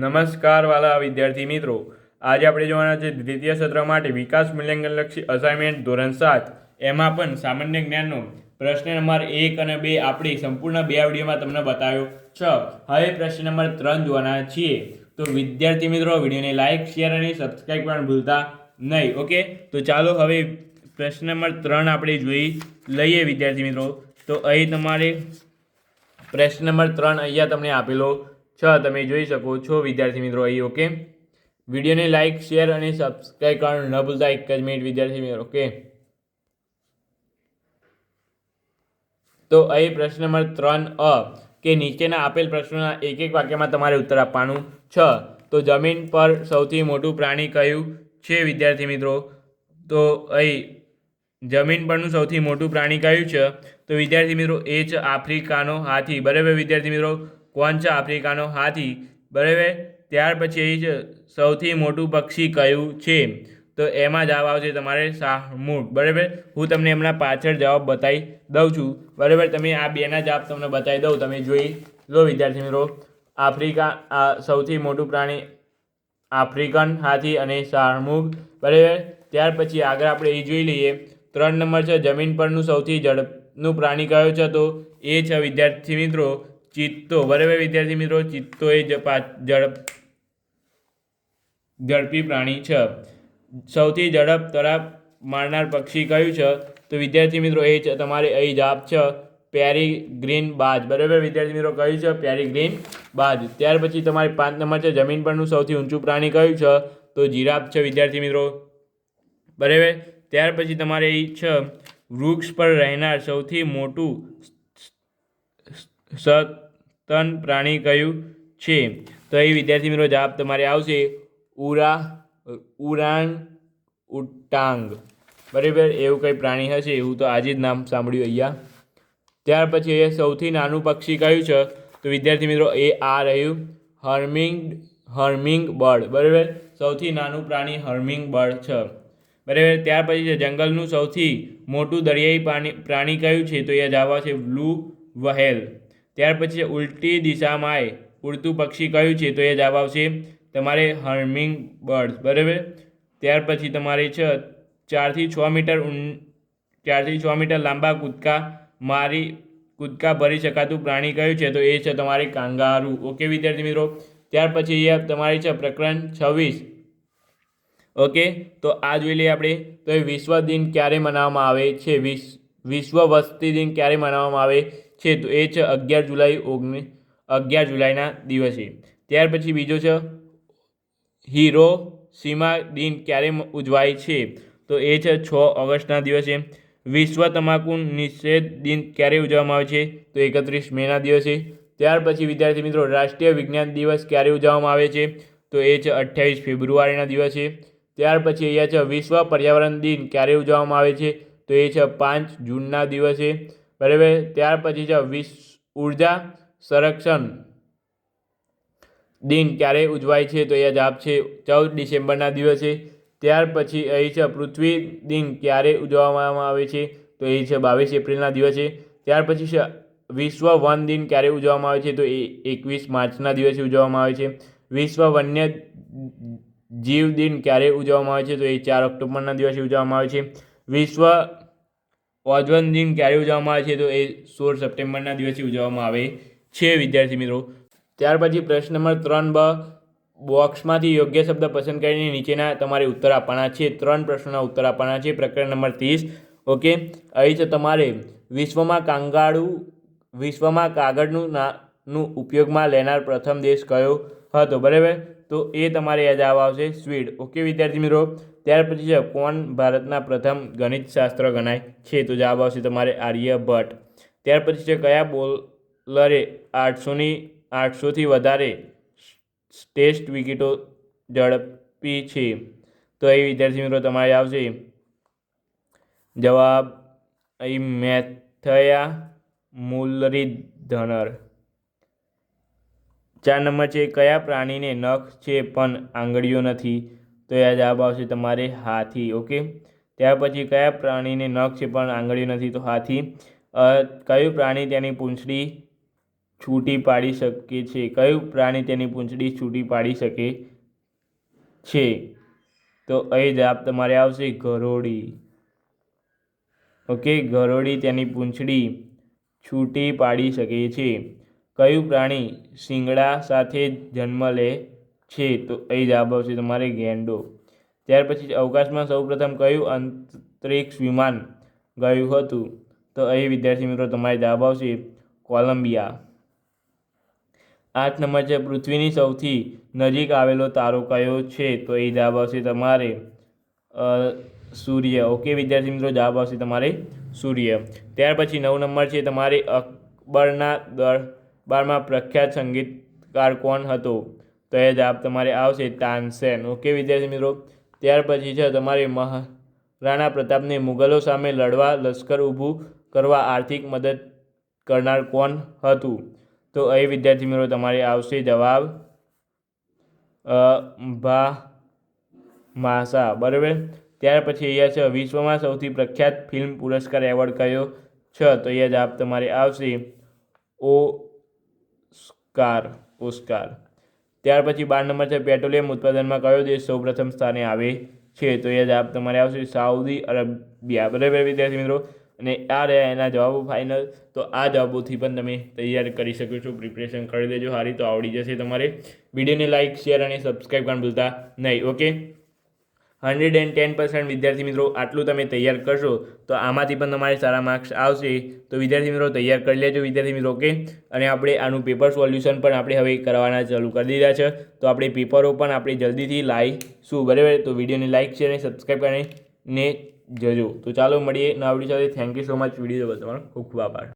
નમસ્કાર વાલા વિદ્યાર્થી મિત્રો, આજે આપણે જોવાના છે દ્વિતીય સત્ર માટે વિકાસ મૂલ્યાંકનલક્ષી અસાઇનમેન્ટ ધોરણ 7 એમાં પણ સામાન્ય જ્ઞાનનો પ્રશ્ન નંબર 1 અને 2 આપણી સંપૂર્ણ બે વિડીયોમાં તમને બતાવ્યો છે. હવે પ્રશ્ન નંબર 3 જોવાના છીએ. તો વિદ્યાર્થી મિત્રો વિડીયોને લાઇક, શેર અને સબસ્ક્રાઇબ કરવાનું ભૂલતા નહીં. ઓકે, તો ચાલો હવે પ્રશ્ન નંબર 3 આપણે જોઈ લઈએ વિદ્યાર્થી મિત્રો. તો અહીં તમારે પ્રશ્ન નંબર 3 અહીંયા તમને આપેલો છે, તમે જોઈ શકો છો વિદ્યાર્થી મિત્રો અહીં. ઓકે, વિડીયોને લાઇક, શેર અને સબસ્ક્રાઇબ કરવાનું ન ભૂલતા. એક જ મિનિટ વિદ્યાર્થી મિત્રો. ઓકે, તો અહીં પ્રશ્ન નંબર 3 કે નીચેના આપેલ પ્રશ્નોના એક એક વાક્યમાં તમારે ઉત્તર આપવાનું છે. તો જમીન પર સૌથી મોટું પ્રાણી કયું છે વિદ્યાર્થી મિત્રો? તો અહીં જમીન પરનું સૌથી મોટું પ્રાણી કયું છે? તો વિદ્યાર્થી મિત્રો એ છે આફ્રિકાનો હાથી. બરાબર વિદ્યાર્થી મિત્રો, કોણ છે આફ્રિકાનો હાથી? બરાબર. ત્યાર પછી અહીં છે સૌથી મોટું પક્ષી કયું છે? તો એમાં જવાબ આવશે તમારે શાહમૃગ. બરાબર, હું તમને હમણાં પાછળ જવાબ બતાવી દઉં છું. બરાબર, તમે આ બેના જવાબ તમને બતાવી દઉં, તમે જોઈ લો વિદ્યાર્થી મિત્રો. આફ્રિકા સૌથી મોટું પ્રાણી આફ્રિકન હાથી અને શાહમૃગ. બરાબર, ત્યાર પછી આગળ આપણે એ જોઈ લઈએ. 3 નંબર છે જમીન પરનું સૌથી ઝડપનું પ્રાણી કયું છે? તો એ છે વિદ્યાર્થી મિત્રો ચિત્તો. બરાબર વિદ્યાર્થી મિત્રો, ચિત્તો એ ઝડપી પ્રાણી છે. સૌથી ઝડપ તરાપ મારનાર પક્ષી કયું છે? તો વિદ્યાર્થી મિત્રો એ છે તમારે અહીં જવાબ છે પેરીગ્રીન બાજ. બરાબર વિદ્યાર્થી મિત્રો, કયું છે? પેરીગ્રીન બાજ. ત્યાર પછી તમારે 5 નંબર છે જમીન પરનું સૌથી ઊંચું પ્રાણી કયું છે? તો જીરાફ છે વિદ્યાર્થી મિત્રો. બરાબર, ત્યાર પછી તમારે અહીં છે વૃક્ષ પર રહેનાર સૌથી મોટું સસ્તન પ્રાણી કયું છે? તો અહીં વિદ્યાર્થી મિત્રો જવાબ તમારે આવશે ઉરાંગ ઉટાંગ. બરાબર, એવું કંઈ પ્રાણી હશે, એવું તો આજે જ નામ સાંભળ્યું અહીંયા. ત્યાર પછી એ સૌથી નાનું પક્ષી કયું છે? તો વિદ્યાર્થી મિત્રો એ આ રહ્યું હર્મિંગ બર્ડ. બરાબર, સૌથી નાનું પ્રાણી હર્મિંગ બર્ડ છે. બરાબર, ત્યાર પછી છે જંગલનું સૌથી મોટું દરિયાઈ પ્રાણી કયું છે? તો એ જવાબ આવશે બ્લુ વ્હેલ. ત્યાર પછી ઉલટી દિશામાં ઉડતું પક્ષી કયું છે? તો એ જવાબ આવશે તમારે હર્મિંગ બર્ડ. બરાબર, ત્યાર પછી તમારે છે 4 થી 6 મીટર લાંબા કૂદકા ભરી શકાતું પ્રાણી કયું છે? તો એ છે તમારે કાંગારૂ. ઓકે વિદ્યાર્થી મિત્રો, ત્યાર પછી એ તમારી છે પ્રકરણ 26. ઓકે, તો આ જોઈ લઈએ આપણે. તો એ વિશ્વ દિન ક્યારે મનાવવામાં આવે છે? વિશ્વ વસ્તી દિન ક્યારે મનાવવામાં આવે છે? તો એ છે 11 જુલાઈના દિવસે. ત્યાર પછી બીજો છે હિરોશિમા દિન ક્યારે ઉજવાય છે? તો એ છે 6 ઓગસ્ટના દિવસે. વિશ્વ તમાકુ નિષેધ દિન ક્યારે ઉજવવામાં આવે છે? તો 31 મેના દિવસે. ત્યાર પછી વિદ્યાર્થી મિત્રો રાષ્ટ્રીય વિજ્ઞાન દિવસ ક્યારે ઉજવવામાં આવે છે? તો એ છે 28 ફેબ્રુઆરીના દિવસે. ત્યાર પછી અહીંયા છે વિશ્વ પર્યાવરણ દિન ક્યારે ઉજવવામાં આવે છે? તો એ છે 5 જૂનના દિવસે. બરાબર, ત્યાર પછી છે વિશ્વ ઉર્જા સંરક્ષણ દિન ક્યારે ઉજવાય છે? તો એ જવાબ છે 14 ડિસેમ્બરના દિવસે. ત્યાર પછી અહીં છે પૃથ્વી દિન ક્યારે ઉજવવામાં આવે છે? તો એ છે 22 એપ્રિલના દિવસે. ત્યાર પછી છે વિશ્વ વન દિન ક્યારે ઉજવવામાં આવે છે? તો એ 21 માર્ચના દિવસે ઉજવવામાં આવે છે. વિશ્વ વન્ય જીવ દિન ક્યારે ઉજવવામાં આવે છે? તો એ 4 ઓક્ટોબરના દિવસે ઉજવવામાં આવે છે. વિશ્વ ઓઝોન દિન ક્યારે ઉજવવામાં આવે છે? તો એ 16 સપ્ટેમ્બરના દિવસે ઉજવવામાં આવે છે વિદ્યાર્થી મિત્રો. ત્યાર પછી પ્રશ્ન નંબર 3 બોક્સમાંથી યોગ્ય શબ્દ પસંદ કરીને નીચેના તમારે ઉત્તર આપવાના છે. 3 પ્રશ્નોના ઉત્તર આપવાના છે. પ્રકરણ નંબર 30. ઓકે, અહીં છે તમારે વિશ્વમાં કાગળનું ઉપયોગમાં લેનાર પ્રથમ દેશ કયો હતો? બરાબર, તો એ તમારે જવાબ આવશે સ્વીડ. ઓકે વિદ્યાર્થી મિત્રો, ત્યાર પછી છે કોણ ભારતના પ્રથમ ગણિતશાસ્ત્ર ગણાય છે? તો જવાબ આવશે તમારે આર્યભટ્ટ. ત્યાર પછી છે કયા બોલરે 800થી વધારે ટેસ્ટ વિકેટો ઝડપી છે? તો એ વિદ્યાર્થી મિત્રો તમારે આવશે જવાબ અહીં મેથયા મુરલીધરન. 4 નંબર છે કયા પ્રાણીને નખ છે પણ આંગળીઓ નથી? તો એ જવાબ આવશે તમારે હાથી. ઓકે, ત્યાર પછી કયા પ્રાણીને નખ છે પણ આંગળીઓ નથી? તો હાથી. કયું પ્રાણી તેની પૂંછડી છૂટી પાડી શકે છે? કયું પ્રાણી તેની પૂંછડી છૂટી પાડી શકે છે? તો અહીં જવાબ તમારે આવશે ગરોળી. ઓકે, ગરોળી તેની પૂંછડી છૂટી પાડી શકે છે. કયું પ્રાણી શિંગડા સાથે જન્મ લે છે? તો અહીં જવાબ આવશે તમારે ગેંડો. ત્યાર પછી અવકાશમાં સૌપ્રથમ કયું અંતરિક્ષ વિમાન ગયું હતું? તો અહીં વિદ્યાર્થી મિત્રો તમારે જવાબ આવશે કોલંબિયા. 8 નંબર છે પૃથ્વીની સૌથી નજીક આવેલો તારો કયો છે? તો અહીં જવાબ આવશે તમારે સૂર્ય. ઓકે વિદ્યાર્થી મિત્રો, જવાબ આવશે તમારે સૂર્ય. ત્યાર પછી 9 નંબર છે તમારે અકબરના દરબારમાં પ્રખ્યાત સંગીતકાર કોણ હતો? તો એ જવાબ તમારે આવશે તાનસેન. ઓકે વિદ્યાર્થી મિત્રો. ત્યાર પછી છે તમારે મહારાણા પ્રતાપને મુગલો સામે લડવા લશ્કર ઊભું કરવા આર્થિક મદદ કરનાર કોણ હતું? તો અહીં વિદ્યાર્થી મિત્રો તમારે આવશે જવાબ ભામાશા. બરાબર. ત્યાર પછી અહીંયા છે વિશ્વમાં સૌથી પ્રખ્યાત ફિલ્મ પુરસ્કાર એવોર્ડ કયો છે? તો અહીંયા જવાબ તમારે આવશે ઓસ્કાર. ત્યાર પછી 12 નંબર છે પેટ્રોલિયમ ઉત્પાદનમાં કયો દેશ સૌપ્રથમ સ્થાને આવે છે? તો એ જવાબ તમારે આવશે સાઉદી અરેબિયા. બરાબર વિદ્યાર્થી મિત્રો. અને આ રહ્યા એના જવાબો ફાઇનલ. તો આ જવાબોથી પણ તમે તૈયાર કરી શકો છો, પ્રિપરેશન કરી દેજો સારી, તો આવડી જશે તમારે. વિડીયોને લાઇક, શેર અને સબસ્ક્રાઈબ કરવાનું ભૂલતા નહીં. ઓકે, 110% વિદ્યાર્થી મિત્રો આટલું તમે તૈયાર કરશો તો આમાંથી પણ તમારે સારા માર્ક્સ આવશે. તો વિદ્યાર્થી મિત્રો તૈયાર કરી લેજો વિદ્યાર્થી મિત્રો. ઓકે, અને આપણે આનું પેપર સોલ્યુશન પણ આપણે હવે કરવાના ચાલુ કરી દીધા છે. તો આપણે પેપરો પણ આપણે જલ્દીથી લાવીશું. બરાબર. તો વિડીયોને લાઇક, શેર અને સબસ્ક્રાઈબ કરીને જજો. તો ચાલો મળીએ નવા વિડીયો સાથે. Thank you so much. Video તમારો ખૂબ ખૂબ આભાર.